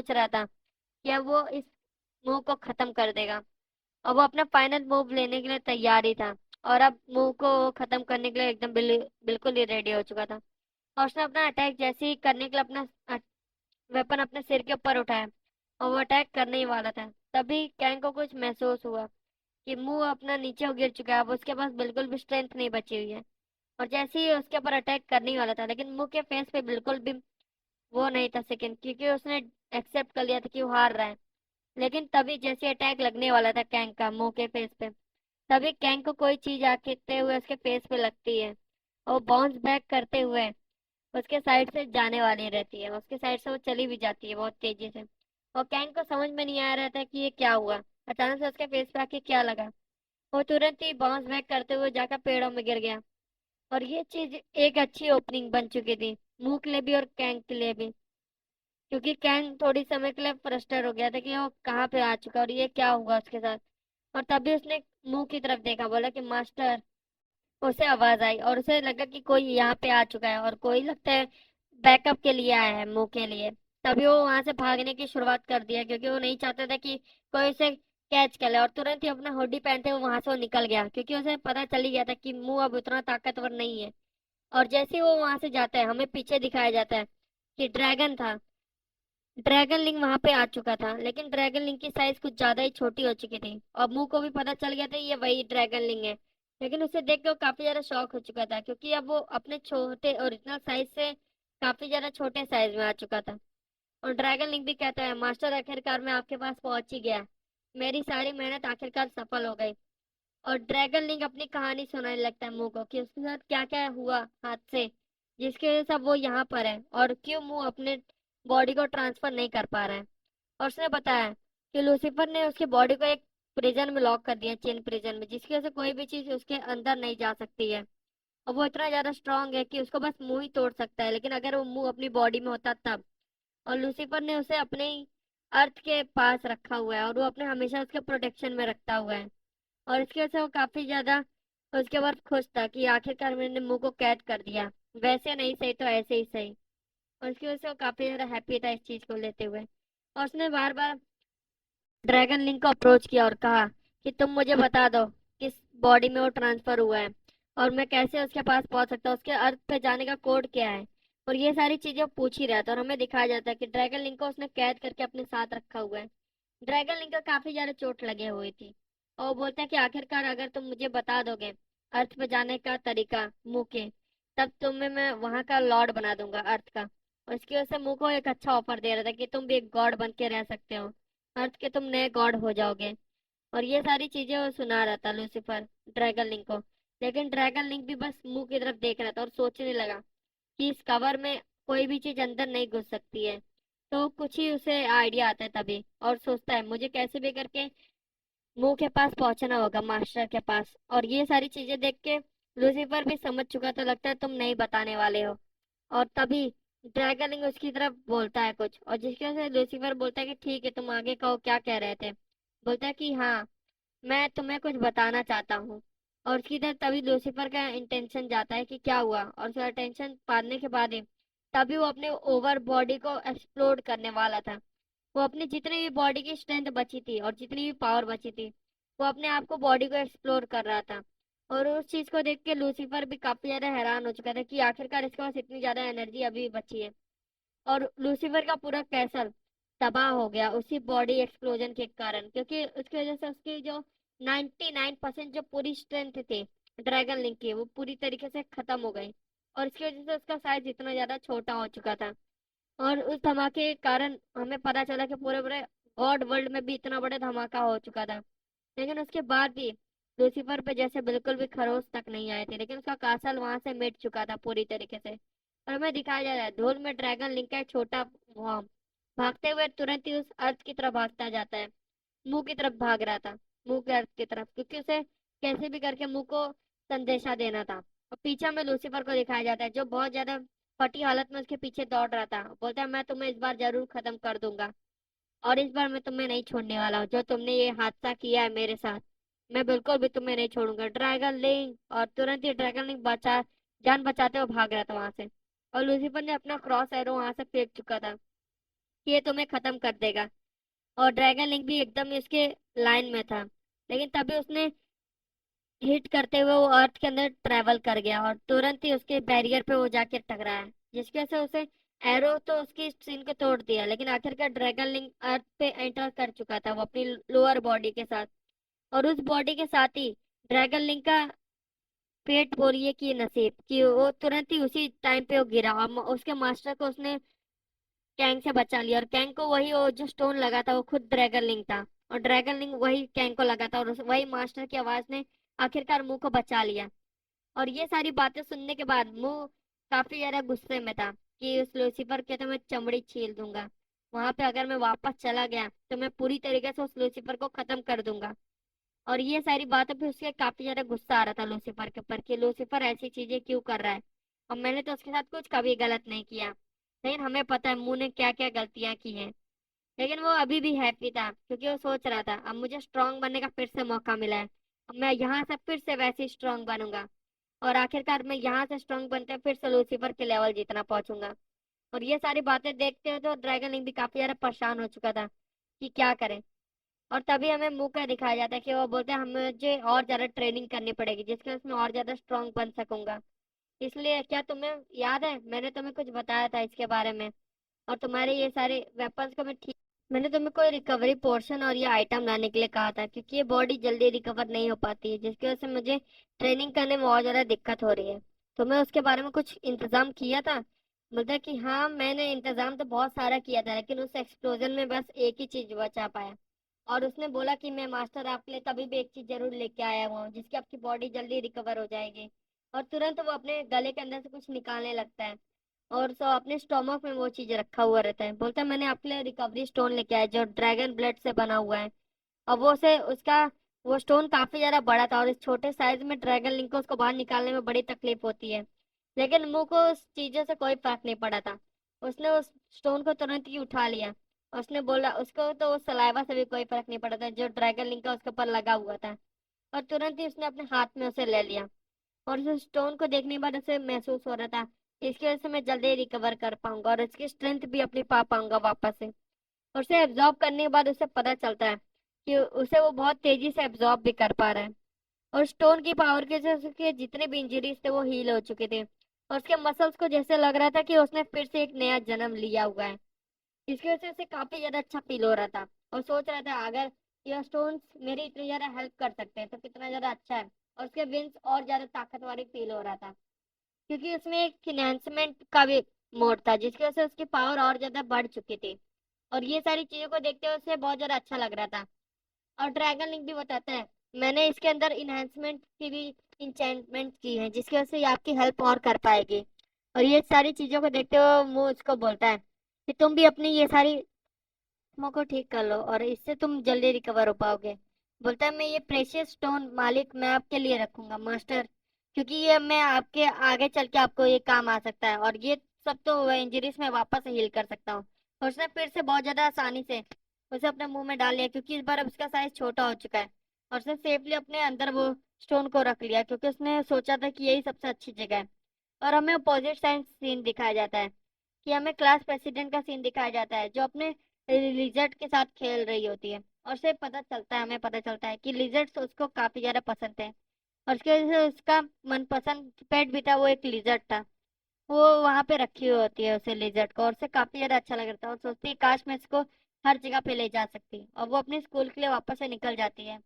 सोच रहा था कि अब वो इस मूव को खत्म कर देगा, और वो अपना फाइनल मूव लेने के लिए तैयार ही था। और अब मूव को खत्म करने के लिए एकदम बिल्कुल ही रेडी हो चुका था। और उसने अपना अटैक जैसे ही करने के लिए अपना वेपन अपने सिर के ऊपर उठाया, और वो अटैक करने ही वाला था। तभी कैंग को कुछ महसूस हुआ कि मुंह अपना नीचे हो गिर चुका है, अब उसके पास बिल्कुल भी स्ट्रेंथ नहीं बची हुई है। और जैसे ही उसके ऊपर अटैक करने ही वाला था, लेकिन मुंह के फेस पे बिल्कुल भी वो नहीं था सेकंड, क्योंकि उसने एक्सेप्ट कर लिया था कि वो हार रहा है। लेकिन तभी जैसे अटैक लगने वाला था कैंग का मुंह के फेस पे, तभी कैंग को कोई चीज आते हुए उसके फेस पे लगती है, और बाउंस बैक करते हुए उसके साइड से जाने वाली रहती है। उसके साइड से वो चली भी जाती है बहुत तेजी से। और कैंग को समझ में नहीं आ रहा था कि ये क्या हुआ, अचानक से उसके फेस पे आके क्या लगा। वो तुरंत ही बाउंस बैक करते हुए जाकर पेड़ों में गिर गया। और ये चीज एक अच्छी ओपनिंग बन चुकी थी, मुंह के लिए भी और कैंग के लिए भी, क्योंकि कैंग थोड़ी समय के लिए फ्रस्ट्रेट हो गया था कि वो कहाँ पे आ चुका और ये क्या हुआ उसके साथ। और तभी उसने मुंह की तरफ देखा, बोला कि मास्टर। उसे आवाज आई और उसे लगा कि कोई यहाँ पे आ चुका है, और कोई लगता है बैकअप के लिए आया है मुंह के लिए। तभी वो वहां से भागने की शुरुआत कर दिया, क्योंकि वो नहीं चाहता था कि कोई उसे कैच कर ले। और तुरंत ही अपना हुडी पहनते हुए वहां से वो निकल गया, क्योंकि उसे पता चल ही गया था कि मुंह अब उतना ताकतवर नहीं है। और जैसे ही वो वहां से जाता है, हमें पीछे दिखाया जाता है कि ड्रैगन था। ड्रैगन लिंक वहां पे आ चुका था, लेकिन ड्रैगन लिंक की साइज कुछ ज्यादा ही छोटी हो चुकी थी, और मुंह को भी पता चल गया था ये वही ड्रैगन लिंक है। लेकिन उसे देख के वो काफी ज्यादा शॉक हो चुका था, क्योंकि अब वो अपने छोटे ओरिजिनल साइज से काफी ज्यादा छोटे साइज में आ चुका था। और ड्रैगन लिंक भी कहता है, मास्टर आखिरकार मैं आपके पास पहुंच ही गया, मेरी सारी मेहनत आखिरकार सफल हो गई। और ड्रैगन लिंक अपनी कहानी सुनाने लगता है मुंह को कि उसके साथ क्या क्या हुआ हाथ से, जिसकी वजह से अब वो यहाँ पर है, और क्यों मुंह अपने बॉडी को ट्रांसफर नहीं कर पा रहा है। और उसने बताया कि लूसीफर ने उसकी बॉडी को एक प्रिजन में लॉक कर दिया, चेन प्रिजन में, जिसकी वजह से कोई भी चीज उसके अंदर नहीं जा सकती है। और वो इतना ज्यादा स्ट्रांग है कि उसको बस मुंह ही तोड़ सकता है, लेकिन अगर वो मुंह अपनी बॉडी में होता तब। और लूसीफर ने उसे अपने अर्थ के पास रखा हुआ है, और वो अपने हमेशा उसके प्रोटेक्शन में रखता हुआ है। और इसकी वजह से वो काफी ज्यादा उसके बाद खुश था कि आखिरकार मैंने मुंह को कैद कर दिया, वैसे नहीं सही तो ऐसे ही सही। और इसकी वजह से वो काफी ज्यादा हैप्पी था इस चीज को लेते हुए। और उसने बार बार ड्रैगन लिंक को अप्रोच किया और कहा कि तुम मुझे बता दो किस बॉडी में वो ट्रांसफर हुआ है, और मैं कैसे उसके पास पहुंच सकता हूँ, उसके अर्थ पे जाने का कोड क्या है। और ये सारी चीजें वो पूछ ही रहा था, और हमें दिखाया जाता है कि ड्रैगन लिंक को उसने कैद करके अपने साथ रखा हुआ है। ड्रैगन लिंक को काफी ज्यादा चोट लगे हुई थी, और वो बोलता है कि आखिरकार अगर तुम मुझे बता दोगे अर्थ पे जाने का तरीका मुंह के, तब तुम्हें मैं वहां का लॉर्ड बना दूंगा अर्थ का। और इसकी वजह से मुंह को एक अच्छा ऑफर दे रहा था कि तुम भी एक गॉड बन के रह सकते हो, अर्थ के तुम नए गॉड हो जाओगे। और ये सारी चीजें वो सुना रहा था लूसीफर ड्रैगन लिंक को। लेकिन ड्रैगन लिंक भी बस मुंह की तरफ देख रहा था और सोचने लगा कि इस कवर में कोई भी चीज अंदर नहीं घुस सकती है। तो कुछ ही उसे आइडिया आता है तभी, और सोचता है मुझे कैसे भी करके मुंह के पास पहुंचना होगा, मास्टर के पास। और ये सारी चीजें देख के लूसीफर भी समझ चुका था, लगता है तुम नहीं बताने वाले हो। और तभी ड्रैगन लिंक उसकी तरफ बोलता है कुछ, और जिसकी वजह से लूसीफर बोलता है कि ठीक है, तुम आगे कहो क्या कह रहे थे। बोलता है कि हाँ, मैं तुम्हें कुछ बताना चाहता हूँ। और उसकी तरफ तभी लूसीफर का इंटेंशन जाता है कि क्या हुआ, और उसका टेंशन पाने के बाद ही तभी वो अपने ओवर बॉडी को एक्सप्लोड करने वाला था। वो अपनी जितनी भी बॉडी की स्ट्रेंथ बची थी और जितनी भी पावर बची थी, वो अपने आप को बॉडी को एक्सप्लोर कर रहा था। और उस चीज को देख के लूसीफर भी काफी ज्यादा हैरान हो चुका था कि आखिरकार इसके पास इतनी ज्यादा एनर्जी अभी भी बची है। और लूसीफर का पूरा कैसल तबाह हो गया उसी बॉडी एक्सप्लोजन के कारण, क्योंकि उसकी वजह से उसकी जो 99% जो पूरी स्ट्रेंथ थी ड्रैगन लिंक की, वो पूरी तरीके से खत्म हो गई। और इसकी वजह से उसका साइज इतना ज्यादा छोटा हो चुका था। और उस धमाके के कारण हमें पता चला कि पूरे पूरे गॉड वर्ल्ड में भी इतना बड़ा धमाका हो चुका था। लेकिन उसके बाद भी लूसीफर पे जैसे बिल्कुल भी खरोच तक नहीं आए थे, लेकिन उसका कासल वहां से मिट चुका था पूरी तरीके से। और हमें दिखाया जा रहा है धूल में ड्रैगन लिंक का एक छोटा वॉर्म भागते हुए तुरंत ही उस अर्थ की तरफ भागता जाता है। मुंह की तरफ भाग रहा था, मुंह के अर्थ की तरफ, क्योंकि उसे कैसे भी करके मुंह को संदेशा देना था। और पीछे में लूसीफर को दिखाया जाता है, जो बहुत ज्यादा फटी हालत में उसके पीछे दौड़ रहा था। बोलता है मैं तुम्हें इस बार जरूर खत्म कर दूंगा, और इस बार मैं तुम्हें नहीं छोड़ने वाला हूँ। जो तुमने ये हादसा किया है मेरे साथ, मैं बिल्कुल भी तुम्हें नहीं छोड़ूंगा, ड्रैगन लिंक। और तुरंत ही ड्रैगन लिंक जान बचाते हुए भाग रहा था वहां से। और लूसीफर ने अपना क्रॉस एरो वहां से फेंक चुका था, कि ये तुम्हें खत्म कर देगा। और ड्रैगन लिंक भी एकदम इसके लाइन में था, लेकिन तभी उसने हिट करते हुए वो अर्थ के अंदर ट्रेवल कर गया और तुरंत ही उसके बैरियर पे वो जाके टकराया, जिसकी वजह से उसे एरो तो उसकी स्किन को तोड़ दिया, लेकिन आखिरकार ड्रैगन लिंक अर्थ पे एंटर कर चुका था वो अपनी लोअर बॉडी के साथ। और उस बॉडी के साथ ही ड्रैगन लिंक का पेट बोल ये कि नसीब कि वो तुरंत ही उसी टाइम पे वो गिरा और उसके मास्टर को उसने कैंग से बचा लिया। और कैंग को वही वो जो स्टोन लगा था वो खुद ड्रैगन लिंक था, और ड्रैगन लिंक वही कैंग को लगा था, और वही मास्टर की आवाज ने आखिरकार मुंह को बचा लिया। और ये सारी बातें सुनने के बाद मुंह काफी ज्यादा गुस्से में था कि उस लूसीफर के तो मैं चमड़ी छील दूंगा। वहां पे अगर मैं वापस चला गया तो मैं पूरी तरीके से उस लूसीफर को खत्म कर दूंगा। और ये सारी बातों पे उसके काफी ज्यादा गुस्सा आ रहा था लूसीफर के ऊपर कि लूसीफर ऐसी चीजें क्यों कर रहा है, और मैंने तो उसके साथ कुछ कभी गलत नहीं किया। लेकिन हमें पता है मुंह ने क्या क्या गलतियां की हैं। लेकिन वो अभी भी हैप्पी था क्योंकि वो सोच रहा था अब मुझे स्ट्रांग बनने का फिर से मौका मिला है, अब मैं यहाँ से फिर से वैसे स्ट्रांग बनूंगा। और आखिरकार मैं यहाँ से स्ट्रांग बनते फिर से लूसीफर के लेवल जितना पहुंचूंगा। और ये सारी बातें देखते हुए तो ड्रैगन लिंक भी काफी ज्यादा परेशान हो चुका था कि क्या करे। और तभी हमें मुंह का दिखाया जाता है कि वो बोलते हैं हमें मुझे और ज्यादा ट्रेनिंग करनी पड़ेगी जिसके वजह से मैं और ज्यादा स्ट्रांग बन सकूंगा। इसलिए क्या तुम्हें याद है मैंने तुम्हें कुछ बताया था इसके बारे में, और तुम्हारे ये सारे वेपन्स को मैं ठीक, मैंने तुम्हें कोई रिकवरी पोर्शन और ये आइटम लाने के लिए कहा था क्योंकि ये बॉडी जल्दी रिकवर नहीं हो पाती है, जिसकी वजह से मुझे ट्रेनिंग करने में और ज्यादा दिक्कत हो रही है। तो मैं उसके बारे में कुछ इंतजाम किया था। बोलता है कि हाँ मैंने इंतजाम तो बहुत सारा किया था, लेकिन उस एक्सप्लोजन में बस एक ही चीज बचा पाया। और उसने बोला कि मैं मास्टर आपके लिए तभी भी एक चीज जरूर लेके आया हुआ हूँ जिसकी आपकी बॉडी जल्दी रिकवर हो जाएगी। और तुरंत वो अपने गले के अंदर से कुछ निकालने लगता है, और सो अपने स्टोमक में वो चीज रखा हुआ रहता है। बोलता है मैंने आपके लिए रिकवरी स्टोन लेके आया जो ड्रैगन ब्लड से बना हुआ है। और वो से उसका वो स्टोन काफी ज्यादा बड़ा था, और इस छोटे साइज में ड्रैगन लिंक को उसको बाहर निकालने में बड़ी तकलीफ होती है। लेकिन मुंह को उस चीजों से कोई फर्क नहीं पड़ा था। उसने उस स्टोन को तुरंत ही उठा लिया। उसने बोला उसको तो उस सलाइवा से भी कोई फर्क नहीं पड़ा था जो ड्रैगन लिंक का उसके ऊपर लगा हुआ था। और तुरंत ही उसने अपने हाथ में उसे ले लिया। और उस स्टोन को देखने के बाद उसे महसूस हो रहा था इसकी वजह से मैं जल्दी रिकवर कर पाऊंगा और इसकी स्ट्रेंथ भी अपनी पा पाऊंगा वापस से। और उसे एब्जॉर्ब करने के बाद उसे पता चलता है कि उसे वो बहुत तेजी से एब्जॉर्ब भी कर पा रहा है। और स्टोन की पावर की वजह से उसके जितने भी इंजरीज थे वो हील हो चुके थे, और उसके मसल्स को जैसे लग रहा था कि उसने फिर से एक नया जन्म लिया हुआ है। इसकी वजह से उसे काफी ज्यादा अच्छा फील हो रहा था, और सोच रहा था अगर ये स्टोन्स मेरी इतनी ज्यादा हेल्प कर सकते हैं तो कितना ज्यादा अच्छा है। और उसके विंग्स और ज्यादा ताकतवर फील हो रहा था क्योंकि उसमें एक इन्हेंसमेंट का भी मोड था जिसकी वजह से उसकी पावर और ज्यादा बढ़ चुकी थी। और ये सारी चीजों को देखते हुए उसे बहुत ज्यादा अच्छा लग रहा था। और ड्रैगन लिंक भी बताता है मैंने इसके अंदर इन्हेंसमेंट की भी इंचेंटमेंट की है जिसकी वजह से ये आपकी हेल्प और कर पाएगी। और ये सारी चीजों को देखते हुए वो उसको बोलता है कि तुम भी अपनी ये सारी जख्मों को ठीक कर लो और इससे तुम जल्दी रिकवर हो पाओगे। बोलता है मैं ये प्रेशियस स्टोन मालिक मैं आपके लिए रखूंगा मास्टर, क्योंकि ये मैं आपके आगे चल के आपको ये काम आ सकता है, और ये सब तो इंजरीज में वापस हील कर सकता हूँ। और उसने फिर से बहुत ज्यादा आसानी से उसे अपने मुंह में डाल लिया क्योंकि इस बार अब उसका साइज छोटा हो चुका है। और उसने सेफली अपने अंदर वो स्टोन को रख लिया क्योंकि उसने सोचा था कि यही सबसे अच्छी जगह है। और हमें अपोजिट साइड सीन दिखाया जाता है कि हमें क्लास प्रेसिडेंट का सीन दिखाया जाता है जो अपने लिजर्ट के साथ खेल रही होती है। और से पता चलता है हमें पता चलता है कि लिजर्ट्स उसको काफी ज्यादा पसंद है, और उसकी वजह से उसका मनपसंद पेट भी था वो एक लिजर्ट था। वो वहां पे रखी हुई होती है उसे लिजर्ट को, और उसे काफी ज्यादा अच्छा लग रहा था और सोचती है काश मैं इसको हर जगह पे ले जा सकती, और वो अपने स्कूल के लिए वापस से निकल जाती है।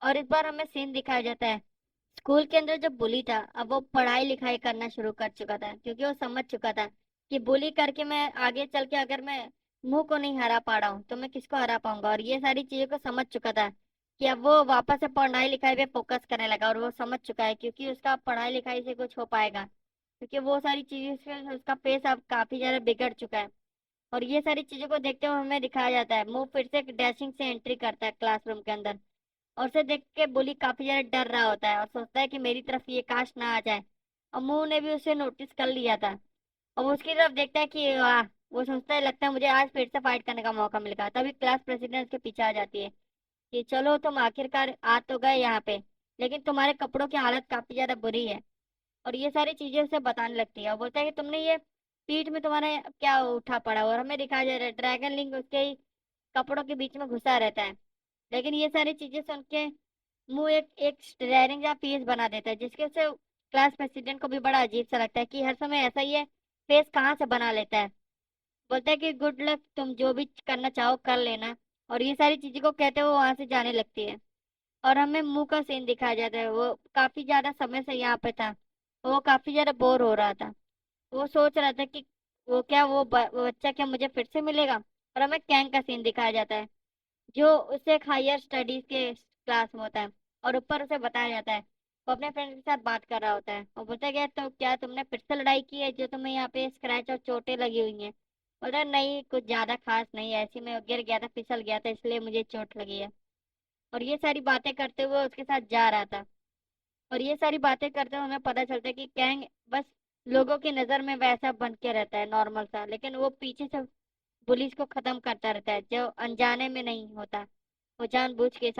और इस बार हमें सीन दिखाया जाता है स्कूल के अंदर जो बुली था अब वो पढ़ाई लिखाई करना शुरू कर चुका था क्योंकि वो समझ चुका था कि बुली करके मैं आगे चल के अगर मैं मुंह को नहीं हरा पा रहा हूँ तो मैं किसको हरा पाऊंगा। और ये सारी चीजों को समझ चुका था कि अब वो वापस से पढ़ाई लिखाई पे फोकस करने लगा, और वो समझ चुका है क्योंकि उसका पढ़ाई लिखाई से कुछ हो पाएगा क्योंकि वो सारी चीजें से उसका पेस अब काफी ज्यादा बिगड़ चुका है। और ये सारी चीजों को देखते हुए हमें दिखाया जाता है मुंह फिर से डैशिंग से एंट्री करता है क्लासरूम के अंदर। और उसे देख के बुली काफी ज्यादा डर रहा होता है और सोचता है कि मेरी तरफ ये काश ना आ जाए। और मुंह ने भी उसे नोटिस कर लिया था, और वो उसकी तरफ देखता है कि वाह, वो सोचता है लगता है मुझे आज फिर से फाइट करने का मौका मिलेगा। तभी क्लास प्रेसिडेंट उसके पीछे आ जाती है कि चलो तुम आखिरकार आ तो गए यहाँ पे, लेकिन तुम्हारे कपड़ों की हालत काफी ज्यादा बुरी है। और ये सारी चीजें उसे बताने लगती है और बोलता है कि तुमने ये पीठ में तुम्हारे क्या उठा पड़ा, और हमें दिखाया जा रहा है ड्रैगन लिंक उसके ही कपड़ों के बीच में घुसा रहता है। लेकिन ये सारी चीजें सुन के मुंह एक एक स्टेयरिंग या फेस बना देता है, जिसके से क्लास प्रेसिडेंट को भी बड़ा अजीब सा लगता है कि हर समय ऐसा ही है, फेस कहाँ से बना लेता है। बोलता है कि गुड लक, तुम जो भी करना चाहो कर लेना। और ये सारी चीजें को कहते हुए वो वहां से जाने लगती है। और हमें मुंह का सीन दिखाया जाता है, वो काफी ज्यादा समय से यहाँ पे था, वो काफी ज्यादा बोर हो रहा था। वो सोच रहा था कि वो बच्चा क्या मुझे फिर से मिलेगा। और हमें कैंग का सीन दिखाया जाता है, जो उससे एक हायर स्टडीज के क्लास में होता है। और ऊपर उसे बताया जाता है, वो अपने फ्रेंड के साथ बात कर रहा होता है और बोलता है कि तो क्या तुमने फिर से लड़ाई की है, जो तुम्हें यहाँ पे स्क्रैच और चोटें लगी हुई हैं। बोलता है नहीं, कुछ ज्यादा खास नहीं है, ऐसी मैं गिर गया था, फिसल गया था, इसलिए मुझे चोट लगी है। और ये सारी बातें करते हुए उसके साथ जा रहा था। और ये सारी बातें करते हुए हमें पता चलता है कि कैंग बस लोगों की नजर में वैसा बन के रहता है, नॉर्मल सा, लेकिन वो पीछे से पुलिस को खत्म करता रहता है, जो अनजाने में नहीं होता। वो जानबूझ के सारी